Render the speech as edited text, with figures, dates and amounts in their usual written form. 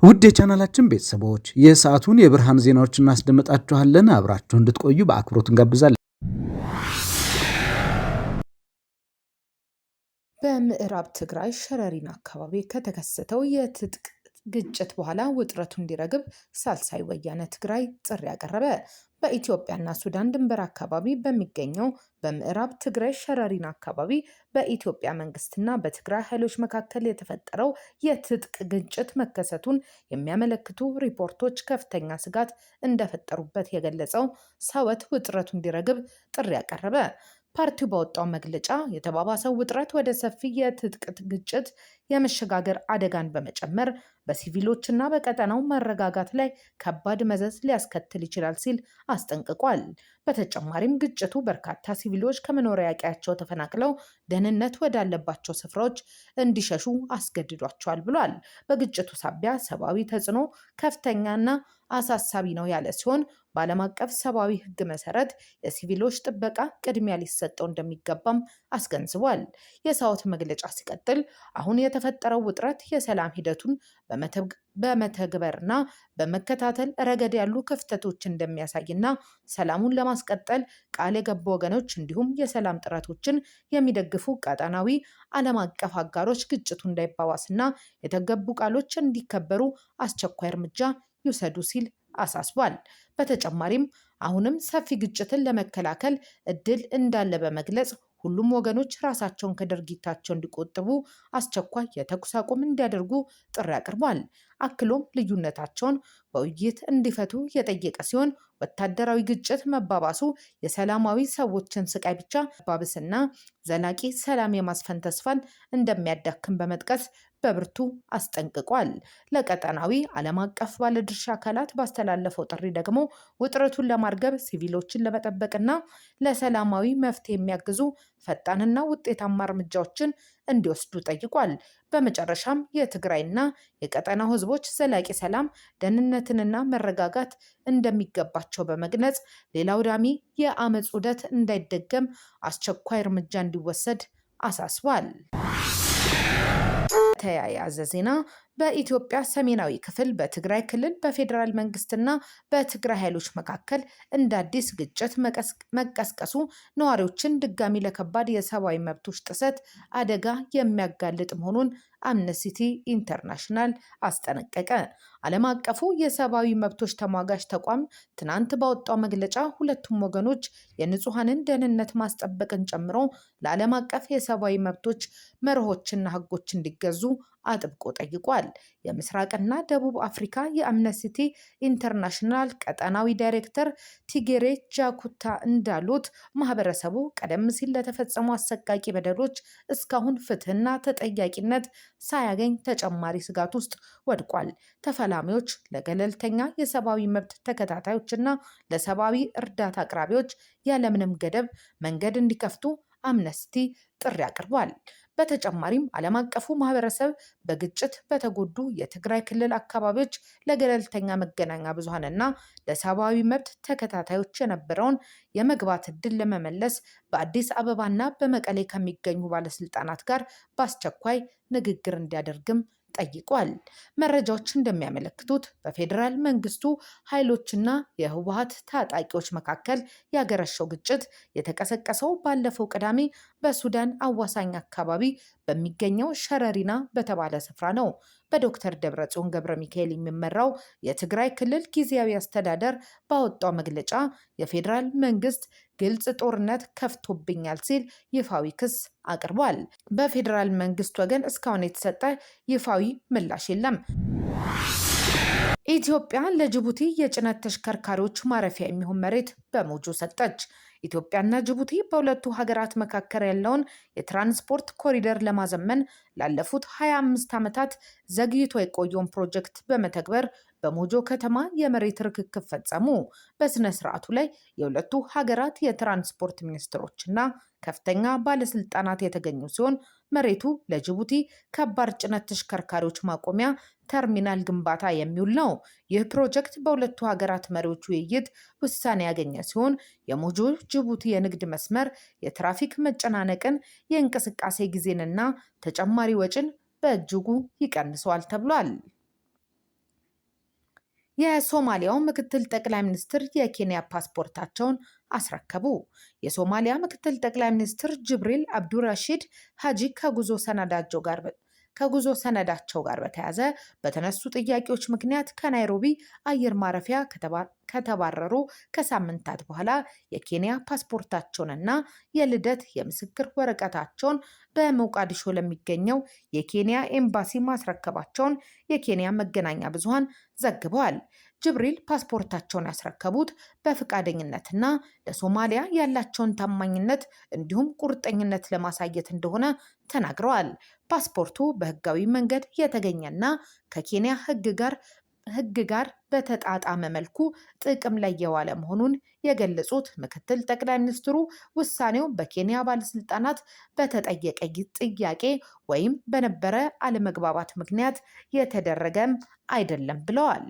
ውድ የቻናላችን ቤተሰቦች የሰዓቱን የብርሃን ዜናዎችን እናስደምጣችኋለን። አብራችሁ እንድትቆዩ በአክብሮት እንጋብዛለን። በምዕራብ ትግራይ ሸረሪና አካባቢ ከተከሰተው የትጥቅ ግጭት በኋላ ውጥረቱ እንዲረግብ ሳልሳይ ወያነ ትግራይ ጥሪ ያቀረበ። በኢትዮጵያና ሱዳን ድንበር አካባቢ በሚገኘው በምዕራብ ትግራይ ሸረሪና አካባቢ በኢትዮጵያ መንግስትና በትግራይ ኃይሎች መካከል የተፈጠረው የትጥቅ ግጭት መከሰቱን የሚያመለክቱ ሪፖርቶች ከፍተኛ ስጋት እንደፈጠሩበት የገለጸው ሳወት ውጥረቱ እንዲረግብ ጥሪ ያቀረበ። ፓርቲው ባወጣው መግለጫ የተባባሰው ውጥረት ወደ ሰፊ የትጥቅ ግጭት የመሸጋገር አደጋን በመጨመር በሲቪሎችና በቀጠናው መረጋጋት ላይ ከባድ መዘዝ ሊያስከትል ይችላል ሲል አስጠንቅቋል። በተጨማሪም ግጭቱ በርካታ ሲቪሎች ከመኖሪያ ቀያቸው ተፈናቅለው ደህንነት ወዳለባቸው ስፍራዎች እንዲሸሹ አስገድዷቸዋል ብሏል። በግጭቱ ሳቢያ ሰብአዊ ተጽዕኖ ከፍተኛና አሳሳቢ ነው ያለ ሲሆን በዓለም አቀፍ ሰብአዊ ሕግ መሰረት የሲቪሎች ጥበቃ ቅድሚያ ሊሰጠው እንደሚገባም አስገንዝቧል። የሳውት መግለጫ ሲቀጥል አሁን የተፈጠረው ውጥረት የሰላም ሂደቱን በመተግበርና በመከታተል ረገድ ያሉ ክፍተቶች እንደሚያሳይና ሰላሙን ለማስቀጠል ቃል የገቡ ወገኖች እንዲሁም የሰላም ጥረቶችን የሚደግፉ ቀጠናዊ ዓለም አቀፍ አጋሮች ግጭቱ እንዳይባባስና የተገቡ ቃሎች እንዲከበሩ አስቸኳይ እርምጃ ይውሰዱ ሲል አሳስቧል። በተጨማሪም አሁንም ሰፊ ግጭትን ለመከላከል እድል እንዳለ በመግለጽ ሁሉም ወገኖች ራሳቸውን ከድርጊታቸው እንዲቆጥቡ አስቸኳይ የተኩስ አቁም እንዲያደርጉ ጥሪ አቅርቧል። አክሎም ልዩነታቸውን በውይይት እንዲፈቱ የጠየቀ ሲሆን ወታደራዊ ግጭት መባባሱ የሰላማዊ ሰዎችን ስቃይ ብቻ ባብስና ዘላቂ ሰላም የማስፈን ተስፋን እንደሚያዳክም በመጥቀስ በብርቱ አስጠንቅቋል። ለቀጠናዊ ዓለም አቀፍ ባለድርሻ አካላት ባስተላለፈው ጥሪ ደግሞ ውጥረቱን ለማርገብ ሲቪሎችን ለመጠበቅና ለሰላማዊ መፍትሄ የሚያግዙ ፈጣንና ውጤታማ እርምጃዎችን እንዲወስዱ ጠይቋል። በመጨረሻም የትግራይና የቀጠናው ሕዝቦች ዘላቂ ሰላም፣ ደህንነትንና መረጋጋት እንደሚገባቸው በመግለጽ ሌላ አውዳሚ የአመፅ ዑደት እንዳይደገም አስቸኳይ እርምጃ እንዲወሰድ አሳስቧል። ተያያዘ ዜና በኢትዮጵያ ሰሜናዊ ክፍል በትግራይ ክልል በፌዴራል መንግስትና በትግራይ ኃይሎች መካከል እንደ አዲስ ግጭት መቀስቀሱ ነዋሪዎችን ድጋሚ ለከባድ የሰብአዊ መብቶች ጥሰት አደጋ የሚያጋልጥ መሆኑን አምነስቲ ኢንተርናሽናል አስጠነቀቀ። ዓለም አቀፉ የሰብአዊ መብቶች ተሟጋች ተቋም ትናንት ባወጣው መግለጫ ሁለቱም ወገኖች የንጹሐንን ደህንነት ማስጠበቅን ጨምሮ ለዓለም አቀፍ የሰብአዊ መብቶች መርሆችና ሕጎች እንዲገዙ አጥብቆ ጠይቋል። የምስራቅና ደቡብ አፍሪካ የአምነስቲ ኢንተርናሽናል ቀጠናዊ ዳይሬክተር ቲጌሬ ጃኩታ እንዳሉት ማህበረሰቡ ቀደም ሲል ለተፈጸሙ አሰቃቂ በደሎች እስካሁን ፍትህና ተጠያቂነት ሳያገኝ ተጨማሪ ስጋት ውስጥ ወድቋል። ተፈላሚዎች ለገለልተኛ የሰብአዊ መብት ተከታታዮችና ለሰብአዊ እርዳታ አቅራቢዎች ያለምንም ገደብ መንገድ እንዲከፍቱ አምነስቲ ጥሪ አቅርቧል። በተጨማሪም ዓለም አቀፉ ማህበረሰብ በግጭት በተጎዱ የትግራይ ክልል አካባቢዎች ለገለልተኛ መገናኛ ብዙሃንና ለሰብአዊ መብት ተከታታዮች የነበረውን የመግባት ዕድል ለመመለስ በአዲስ አበባና በመቀሌ ከሚገኙ ባለስልጣናት ጋር በአስቸኳይ ንግግር እንዲያደርግም ጠይቋል። መረጃዎች እንደሚያመለክቱት በፌዴራል መንግስቱ ኃይሎችና የህወሓት ታጣቂዎች መካከል ያገረሸው ግጭት የተቀሰቀሰው ባለፈው ቅዳሜ በሱዳን አዋሳኝ አካባቢ በሚገኘው ሸረሪና በተባለ ስፍራ ነው። በዶክተር ደብረጽዮን ገብረ ሚካኤል የሚመራው የትግራይ ክልል ጊዜያዊ አስተዳደር ባወጣው መግለጫ የፌዴራል መንግስት ግልጽ ጦርነት ከፍቶብኛል ሲል ይፋዊ ክስ አቅርቧል። በፌዴራል መንግስት ወገን እስካሁን የተሰጠ ይፋዊ ምላሽ የለም። ኢትዮጵያ ለጅቡቲ የጭነት ተሽከርካሪዎች ማረፊያ የሚሆን መሬት በሞጆ ሰጠች። ኢትዮጵያና ጅቡቲ በሁለቱ ሀገራት መካከል ያለውን የትራንስፖርት ኮሪደር ለማዘመን ላለፉት 25 ዓመታት ዘግይቶ የቆየውን ፕሮጀክት በመተግበር በሞጆ ከተማ የመሬት ርክክብ ፈጸሙ። በስነ ስርዓቱ ላይ የሁለቱ ሀገራት የትራንስፖርት ሚኒስትሮችና ከፍተኛ ባለስልጣናት የተገኙ ሲሆን መሬቱ ለጅቡቲ ከባድ ጭነት ተሽከርካሪዎች ማቆሚያ ተርሚናል ግንባታ የሚውል ነው። ይህ ፕሮጀክት በሁለቱ ሀገራት መሪዎች ውይይት ውሳኔ ያገኘ ሲሆን የሞጆ ጅቡቲ የንግድ መስመር የትራፊክ መጨናነቅን፣ የእንቅስቃሴ ጊዜንና ተጨማሪ ወጪን በእጅጉ ይቀንሰዋል ተብሏል። የሶማሊያው ምክትል ጠቅላይ ሚኒስትር የኬንያ ፓስፖርታቸውን አስረከቡ። የሶማሊያ ምክትል ጠቅላይ ሚኒስትር ጅብሪል አብዱራሺድ ሀጂ ከጉዞ ሰነዳቸው ጋር በተያያዘ በተነሱ ጥያቄዎች ምክንያት ከናይሮቢ አየር ማረፊያ ከተባረሩ ከሳምንታት በኋላ የኬንያ ፓስፖርታቸውንና የልደት የምስክር ወረቀታቸውን በሞቃዲሾ ለሚገኘው የኬንያ ኤምባሲ ማስረከባቸውን የኬንያ መገናኛ ብዙሃን ዘግበዋል። ጅብሪል ፓስፖርታቸውን ያስረከቡት በፈቃደኝነትና ለሶማሊያ ያላቸውን ታማኝነት እንዲሁም ቁርጠኝነት ለማሳየት እንደሆነ ተናግረዋል። ፓስፖርቱ በህጋዊ መንገድ የተገኘና ከኬንያ ህግ ጋር በተጣጣመ መልኩ ጥቅም ላይ የዋለ መሆኑን የገለጹት ምክትል ጠቅላይ ሚኒስትሩ ውሳኔው በኬንያ ባለስልጣናት በተጠየቀ ጥያቄ ወይም በነበረ አለመግባባት ምክንያት የተደረገም አይደለም ብለዋል።